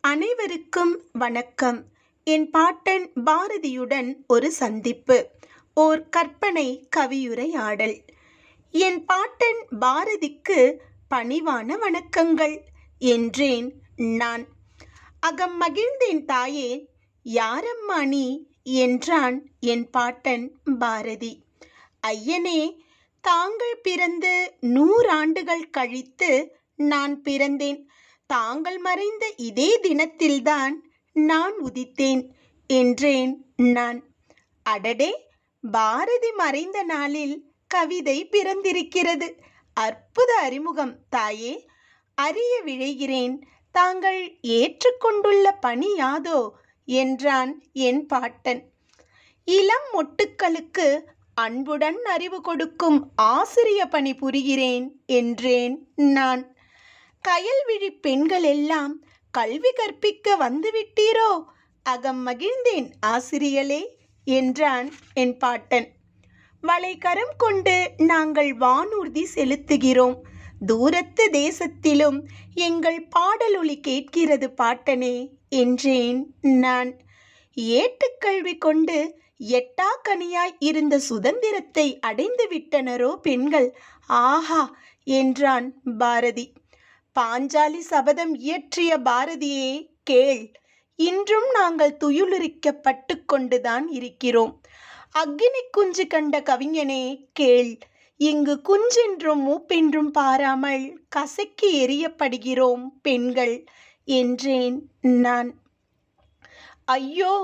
அனைவருக்கும் வணக்கம். என் பாட்டன் பாரதியுடன் ஒரு சந்திப்பு. ஓர் கற்பனை கவியுரையாடல். என் பாட்டன் பாரதிக்கு பணிவான வணக்கங்கள் என்றேன் நான். அகம் மகிழ்ந்தேன் தாயே. யாரம்மா நீ என்றான் என் பாட்டன் பாரதி. ஐயனே, தாங்கள் பிறந்து 100 ஆண்டுகள் கழித்து நான் பிறந்தேன். தாங்கள் மறைந்த இதே தினத்தில்தான் நான் உதித்தேன் என்றேன் நான். அடடே, பாரதி மறைந்த நாளில் கவிதை பிறந்திருக்கிறது. அற்புத அறிமுகம் தாயே. அறிய விழைகிறேன். தாங்கள் ஏற்றுக்கொண்டுள்ள பணி யாதோ என்றான் என் பாட்டன். இளம் மொட்டுக்களுக்கு அன்புடன் அறிவு கொடுக்கும் ஆசிரிய பணி புரிகிறேன் என்றேன் நான். கயல்விழி பெண்கள் எல்லாம் கல்வி கற்பிக்க வந்துவிட்டீரோ? அகம் மகிழ்ந்தேன் ஆசிரியளே என்றான் என் பாட்டன். வளைகரம் கொண்டு நாங்கள் வானூர்தி செலுத்துகிறோம். தூரத்து தேசத்திலும் எங்கள் பாடலொலி கேட்கிறது பாட்டனே என்றேன் நான். ஏட்டுக்கல்வி கொண்டு எட்டாக்கனியாய் இருந்த சுதந்திரத்தை அடைந்து விட்டனரோ பெண்கள். ஆஹா என்றான் பாரதி. பாஞ்சாலி சபதம் இயற்றிய பாரதியே கேள். இன்றும் நாங்கள் துயிலுரிக்கப்பட்டு கொண்டுதான் இருக்கிறோம். அக்னி குஞ்சு கண்ட கவிஞனே கேள். இங்கு குஞ்சென்றும் மூப்பென்றும் பாராமல் கசக்கி எறியப்படுகிறோம் பெண்கள் என்றேன் நான். ஐயோ,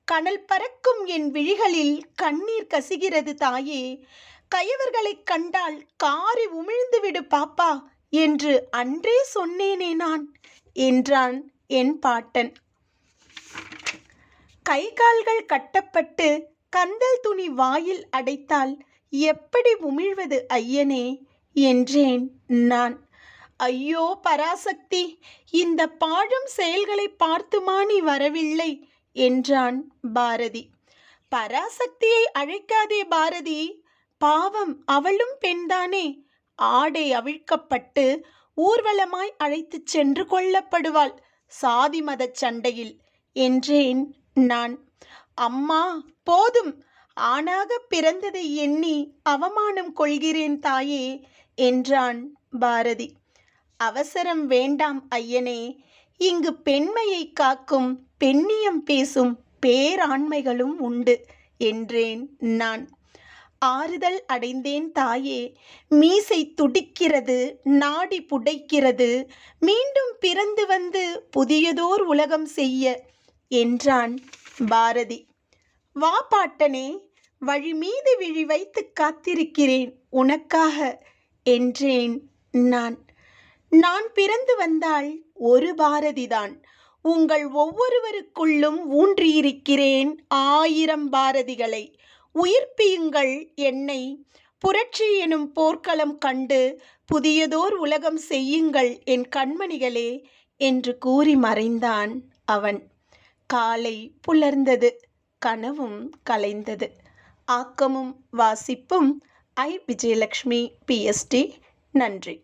கனல் பறக்கும் என் விழிகளில் கண்ணீர் கசிகிறது தாயே. கயவர்களைக் கண்டால் காரி உமிழ்ந்து விடு பாப்பா என்று அன்றே சொன்னேனே நான் என்றான் என் பாட்டன். கை கால்கள் கட்டப்பட்டு கந்தல் துணி வாயில் அடைத்தால் எப்படி உமிழ்வது ஐயனே என்றேன் நான். ஐயோ பராசக்தி, இந்த பாழும் செயல்களை பார்த்துமா நீ வரவில்லை என்றான் பாரதி. பராசக்தியை அழைக்காதே பாரதி, பாவம் அவளும் பெண்தானே. ஆடை அவிழ்க்கப்பட்டு ஊர்வலமாய் அழைத்து சென்று கொள்ளப்படுவாள் சாதி மத சண்டையில் என்றேன் நான். அம்மா போதும், ஆணாக பிறந்ததை எண்ணி அவமானம் கொள்கிறேன் தாயே என்றான் பாரதி. அவசரம் வேண்டாம் ஐயனே. இங்கு பெண்மையை காக்கும் பெண்ணியம் பேசும் பேராண்மைகளும் உண்டு என்றேன் நான். ஆறுதல் அடைந்தேன் தாயே. மீசை துடிக்கிறது, நாடி புடைக்கிறது. மீண்டும் பிறந்து வந்து புதியதோர் உலகம் செய்ய என்றான் பாரதி. வா பாட்டனே, வழி மீது விழி வைத்து காத்திருக்கிறேன் உனக்காக என்றேன் நான். நான் பிறந்து வந்தால் ஒரு பாரதிதான். உங்கள் ஒவ்வொருவருக்குள்ளும் ஊன்றியிருக்கிறேன் 1000 பாரதிகளை. உயிர்ப்பியுங்கள் என்னை. புரட்சி எனும் போர்க்களம் கண்டு புதியதோர் உலகம் செய்யுங்கள் என் கண்மணிகளே என்று கூறி மறைந்தான் அவன். காலை புலர்ந்தது, கனவும் கலைந்தது. ஆக்கமும் வாசிப்பும் ஐ. விஜயலட்சுமி, PST. நன்றி.